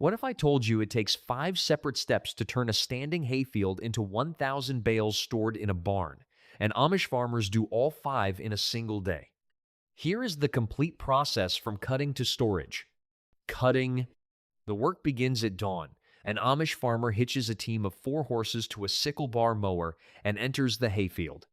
What if I told you it takes 5 separate steps to turn a standing hayfield into 1,000 bales stored in a barn, and Amish farmers do all 5 in a single day? Here is the complete process from cutting to storage. Cutting. The work begins at dawn. An Amish farmer hitches a team of 4 horses to a sickle bar mower and enters the hayfield.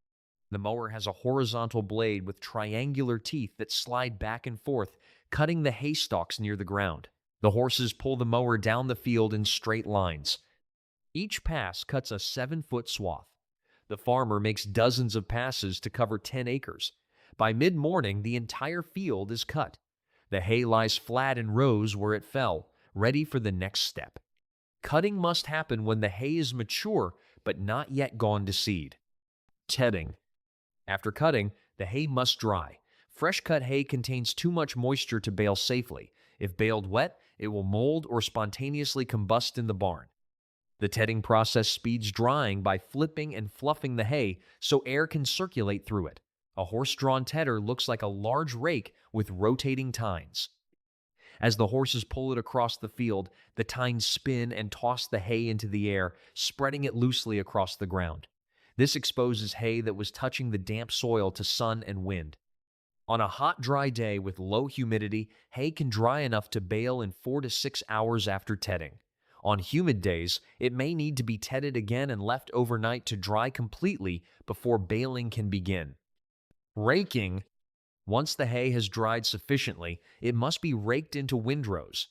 The mower has a horizontal blade with triangular teeth that slide back and forth, cutting the hay stalks near the ground. The horses pull the mower down the field in straight lines. Each pass cuts a 7-foot swath. The farmer makes dozens of passes to cover 10 acres. By mid-morning, the entire field is cut. The hay lies flat in rows where it fell, ready for the next step. Cutting must happen when the hay is mature but not yet gone to seed. Tedding. After cutting, the hay must dry. Fresh cut hay contains too much moisture to bale safely. If baled wet, it will mold or spontaneously combust in the barn. The tedding process speeds drying by flipping and fluffing the hay so air can circulate through it. A horse-drawn tedder looks like a large rake with rotating tines. As the horses pull it across the field, the tines spin and toss the hay into the air, spreading it loosely across the ground. This exposes hay that was touching the damp soil to sun and wind. On a hot, dry day with low humidity, hay can dry enough to bale in 4 to 6 hours after tedding. On humid days, it may need to be tedded again and left overnight to dry completely before baling can begin. Raking. Once the hay has dried sufficiently, it must be raked into windrows.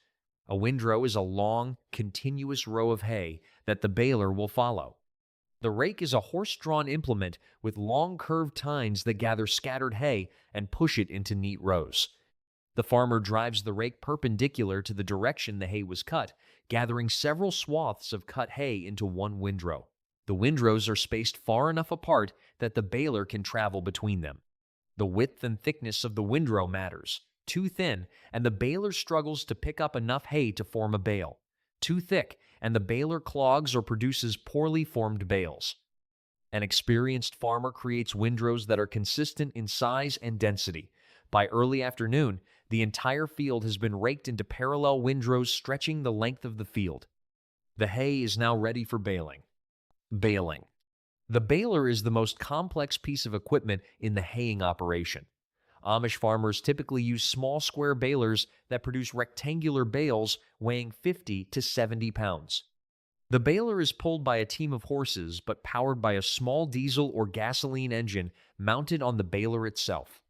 A windrow is a long, continuous row of hay that the baler will follow. The rake is a horse-drawn implement with long curved tines that gather scattered hay and push it into neat rows. The farmer drives the rake perpendicular to the direction the hay was cut, gathering several swaths of cut hay into one windrow. The windrows are spaced far enough apart that the baler can travel between them. The width and thickness of the windrow matters. Too thin, and the baler struggles to pick up enough hay to form a bale. Too thick, and the baler clogs or produces poorly formed bales. An experienced farmer creates windrows that are consistent in size and density. By early afternoon, the entire field has been raked into parallel windrows stretching the length of the field. The hay is now ready for baling. Baling. The baler is the most complex piece of equipment in the haying operation. Amish farmers typically use small square balers that produce rectangular bales weighing 50 to 70 pounds. The baler is pulled by a team of horses but powered by a small diesel or gasoline engine mounted on the baler itself.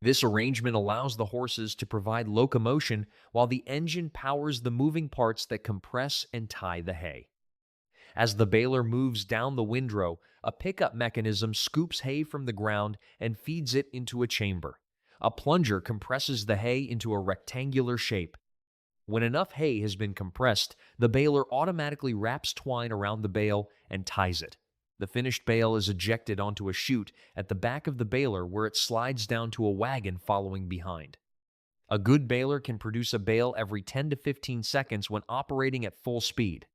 This arrangement allows the horses to provide locomotion while the engine powers the moving parts that compress and tie the hay. As the baler moves down the windrow, a pickup mechanism scoops hay from the ground and feeds it into a chamber. A plunger compresses the hay into a rectangular shape. When enough hay has been compressed, the baler automatically wraps twine around the bale and ties it. The finished bale is ejected onto a chute at the back of the baler where it slides down to a wagon following behind. A good baler can produce a bale every 10 to 15 seconds when operating at full speed.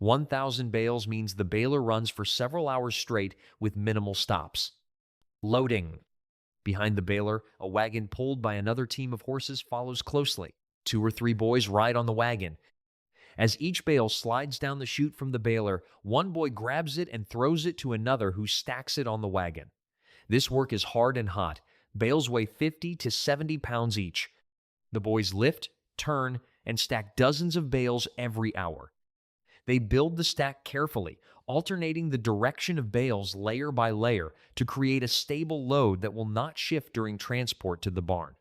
1,000 bales means the baler runs for several hours straight with minimal stops. Loading. Behind the baler, a wagon pulled by another team of horses follows closely. 2 or 3 boys ride on the wagon. As each bale slides down the chute from the baler, one boy grabs it and throws it to another who stacks it on the wagon. This work is hard and hot. Bales weigh 50 to 70 pounds each. The boys lift, turn, and stack dozens of bales every hour. They build the stack carefully, alternating the direction of bales layer by layer to create a stable load that will not shift during transport to the barn.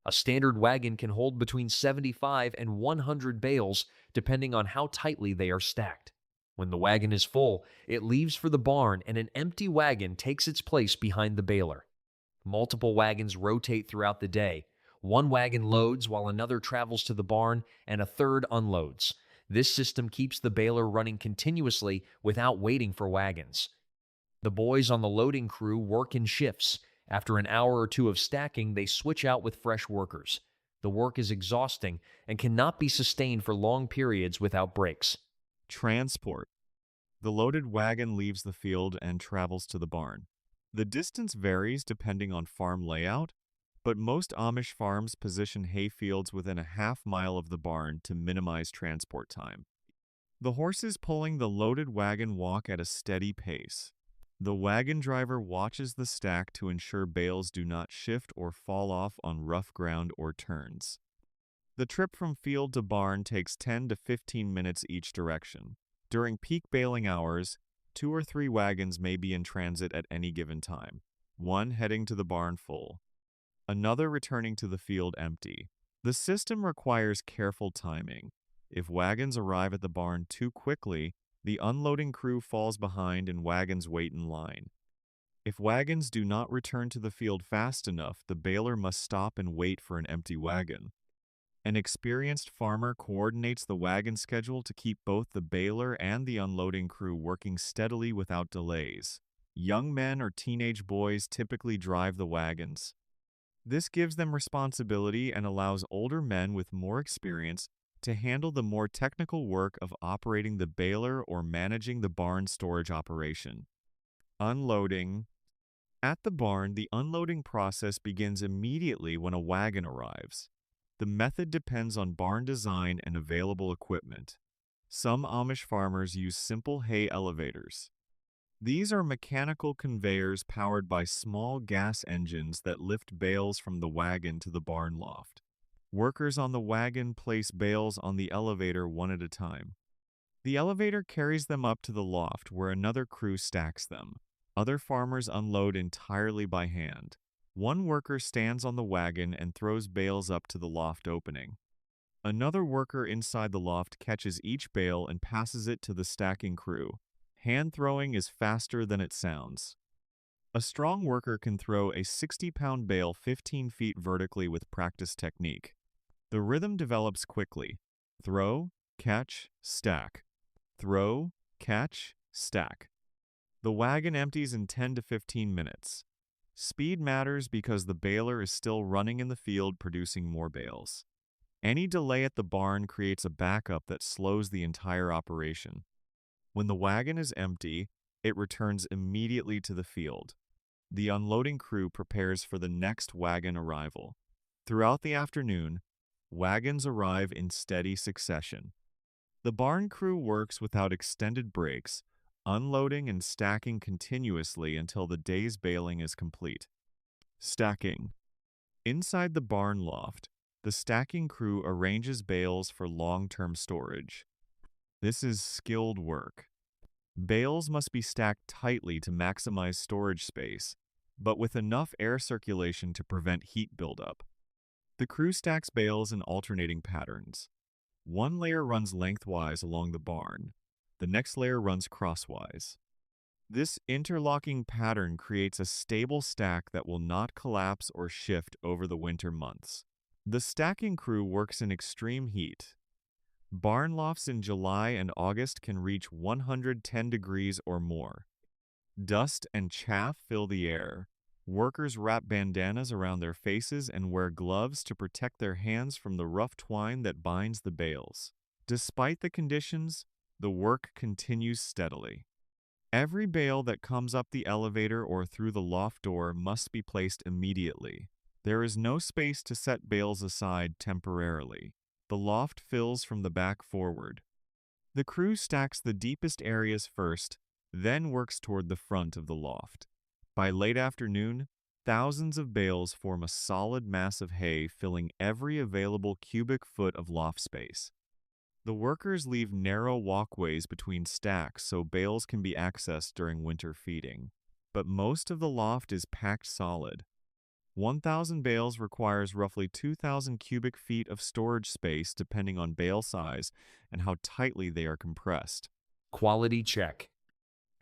A standard wagon can hold between 75 and 100 bales, depending on how tightly they are stacked. When the wagon is full, it leaves for the barn and an empty wagon takes its place behind the baler. Multiple wagons rotate throughout the day. One wagon loads while another travels to the barn and a third unloads. This system keeps the baler running continuously without waiting for wagons. The boys on the loading crew work in shifts. After an hour or 2 of stacking, they switch out with fresh workers. The work is exhausting and cannot be sustained for long periods without breaks. Transport. The loaded wagon leaves the field and travels to the barn. The distance varies depending on farm layout, but most Amish farms position hay fields within a half-mile of the barn to minimize transport time. The horses pulling the loaded wagon walk at a steady pace. The wagon driver watches the stack to ensure bales do not shift or fall off on rough ground or turns. The trip from field to barn takes 10 to 15 minutes each direction. During peak baling hours, 2 or 3 wagons may be in transit at any given time, one heading to the barn full, another returning to the field empty. The system requires careful timing. If wagons arrive at the barn too quickly, the unloading crew falls behind and wagons wait in line. If wagons do not return to the field fast enough, the baler must stop and wait for an empty wagon. An experienced farmer coordinates the wagon schedule to keep both the baler and the unloading crew working steadily without delays. Young men or teenage boys typically drive the wagons. This gives them responsibility and allows older men with more experience to handle the more technical work of operating the baler or managing the barn storage operation. Unloading. At the barn, the unloading process begins immediately when a wagon arrives. The method depends on barn design and available equipment. Some Amish farmers use simple hay elevators. These are mechanical conveyors powered by small gas engines that lift bales from the wagon to the barn loft. Workers on the wagon place bales on the elevator one at a time. The elevator carries them up to the loft where another crew stacks them. Other farmers unload entirely by hand. One worker stands on the wagon and throws bales up to the loft opening. Another worker inside the loft catches each bale and passes it to the stacking crew. Hand throwing is faster than it sounds. A strong worker can throw a 60-pound bale 15 feet vertically with practice technique. The rhythm develops quickly. Throw, catch, stack. Throw, catch, stack. The wagon empties in 10 to 15 minutes. Speed matters because the baler is still running in the field producing more bales. Any delay at the barn creates a backup that slows the entire operation. When the wagon is empty, it returns immediately to the field. The unloading crew prepares for the next wagon arrival. Throughout the afternoon, wagons arrive in steady succession. The barn crew works without extended breaks, unloading and stacking continuously until the day's baling is complete. Stacking. Inside the barn loft, the stacking crew arranges bales for long-term storage. This is skilled work. Bales must be stacked tightly to maximize storage space, but with enough air circulation to prevent heat buildup. The crew stacks bales in alternating patterns. One layer runs lengthwise along the barn. The next layer runs crosswise. This interlocking pattern creates a stable stack that will not collapse or shift over the winter months. The stacking crew works in extreme heat. Barn lofts in July and August can reach 110 degrees or more. Dust and chaff fill the air. Workers wrap bandanas around their faces and wear gloves to protect their hands from the rough twine that binds the bales. Despite the conditions, the work continues steadily. Every bale that comes up the elevator or through the loft door must be placed immediately. There is no space to set bales aside temporarily. The loft fills from the back forward. The crew stacks the deepest areas first, then works toward the front of the loft. By late afternoon, thousands of bales form a solid mass of hay filling every available cubic foot of loft space. The workers leave narrow walkways between stacks so bales can be accessed during winter feeding. But most of the loft is packed solid. 1,000 bales requires roughly 2,000 cubic feet of storage space depending on bale size and how tightly they are compressed. Quality check.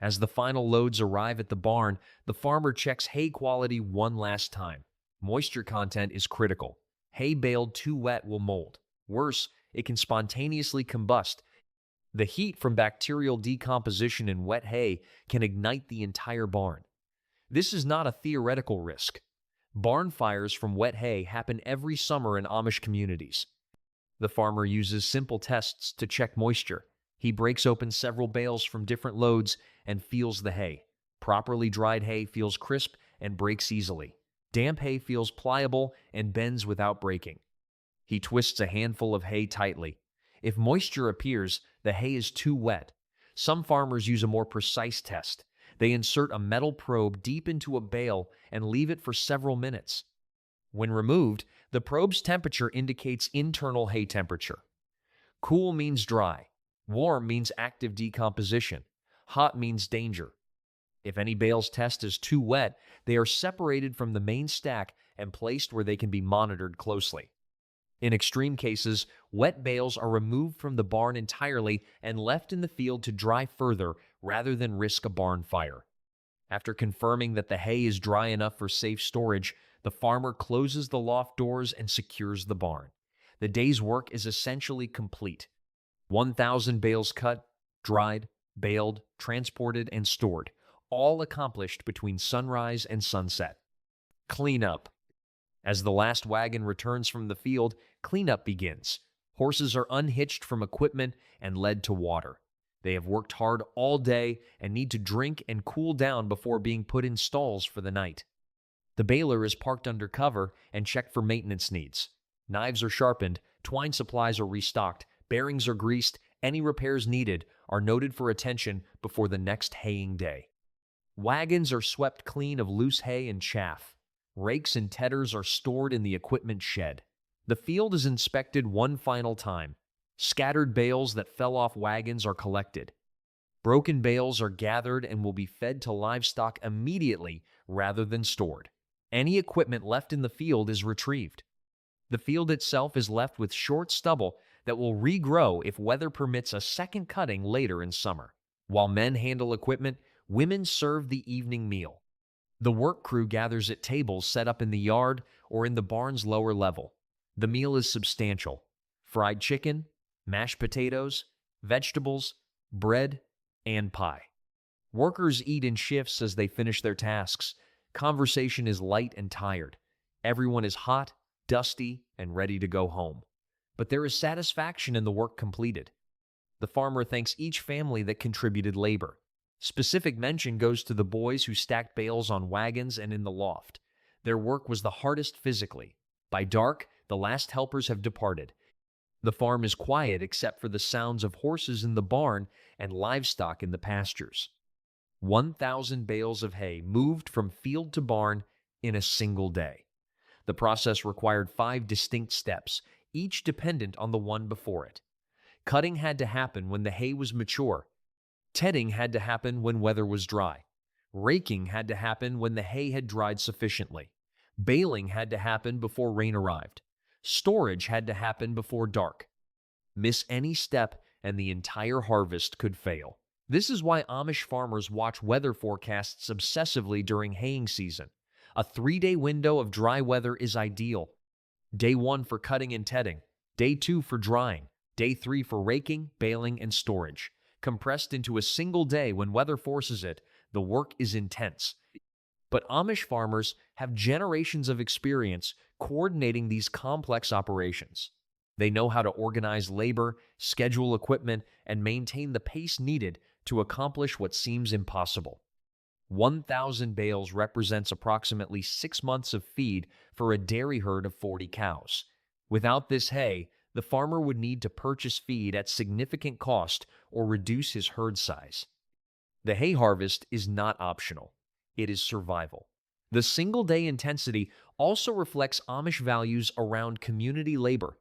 As the final loads arrive at the barn, the farmer checks hay quality one last time. Moisture content is critical. Hay baled too wet will mold. Worse, it can spontaneously combust. The heat from bacterial decomposition in wet hay can ignite the entire barn. This is not a theoretical risk. Barn fires from wet hay happen every summer in Amish communities. The farmer uses simple tests to check moisture. He breaks open several bales from different loads and feels the hay. Properly dried hay feels crisp and breaks easily. Damp hay feels pliable and bends without breaking. He twists a handful of hay tightly. If moisture appears, the hay is too wet. Some farmers use a more precise test. They insert a metal probe deep into a bale and leave it for several minutes. When removed, the probe's temperature indicates internal hay temperature. Cool means dry. Warm means active decomposition. Hot means danger. If any bale's test is too wet, they are separated from the main stack and placed where they can be monitored closely. In extreme cases, wet bales are removed from the barn entirely and left in the field to dry further rather than risk a barn fire. After confirming that the hay is dry enough for safe storage, the farmer closes the loft doors and secures the barn. The day's work is essentially complete. 1,000 bales cut, dried, baled, transported, and stored, all accomplished between sunrise and sunset. Cleanup. As the last wagon returns from the field, cleanup begins. Horses are unhitched from equipment and led to water. They have worked hard all day and need to drink and cool down before being put in stalls for the night. The baler is parked under cover and checked for maintenance needs. Knives are sharpened, twine supplies are restocked, bearings are greased, any repairs needed are noted for attention before the next haying day. Wagons are swept clean of loose hay and chaff. Rakes and tedders are stored in the equipment shed. The field is inspected one final time. Scattered bales that fell off wagons are collected. Broken bales are gathered and will be fed to livestock immediately rather than stored. Any equipment left in the field is retrieved. The field itself is left with short stubble that will regrow if weather permits a second cutting later in summer. While men handle equipment, women serve the evening meal. The work crew gathers at tables set up in the yard or in the barn's lower level. The meal is substantial. Fried chicken, mashed potatoes, vegetables, bread, and pie. Workers eat in shifts as they finish their tasks. Conversation is light and tired. Everyone is hot, dusty, and ready to go home. But there is satisfaction in the work completed. The farmer thanks each family that contributed labor. Specific mention goes to the boys who stacked bales on wagons and in the loft. Their work was the hardest physically. By dark, the last helpers have departed. The farm is quiet except for the sounds of horses in the barn and livestock in the pastures. 1,000 bales of hay moved from field to barn in a single day. The process required 5 distinct steps, each dependent on the one before it. Cutting had to happen when the hay was mature. Tedding had to happen when weather was dry. Raking had to happen when the hay had dried sufficiently. Baling had to happen before rain arrived. Storage had to happen before dark. Miss any step and the entire harvest could fail. This is why Amish farmers watch weather forecasts obsessively during haying season. A 3-day window of dry weather is ideal. Day 1 for cutting and tedding. Day 2 for drying. Day 3 for raking, baling, and storage. Compressed into a single day when weather forces it, the work is intense. But Amish farmers have generations of experience coordinating these complex operations. They know how to organize labor, schedule equipment, and maintain the pace needed to accomplish what seems impossible. 1,000 bales represents approximately 6 months of feed for a dairy herd of 40 cows. Without this hay, the farmer would need to purchase feed at significant cost or reduce his herd size. The hay harvest is not optional. It is survival. The single-day intensity also reflects Amish values around community labor.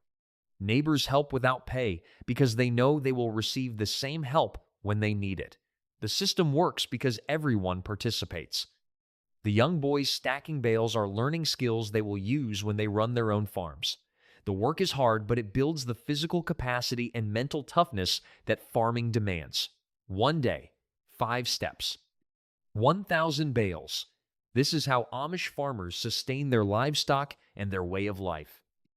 Neighbors help without pay because they know they will receive the same help when they need it. The system works because everyone participates. The young boys stacking bales are learning skills they will use when they run their own farms. The work is hard, but it builds the physical capacity and mental toughness that farming demands. 1 day, 5 steps. 1,000 bales. This is how Amish farmers sustain their livestock and their way of life.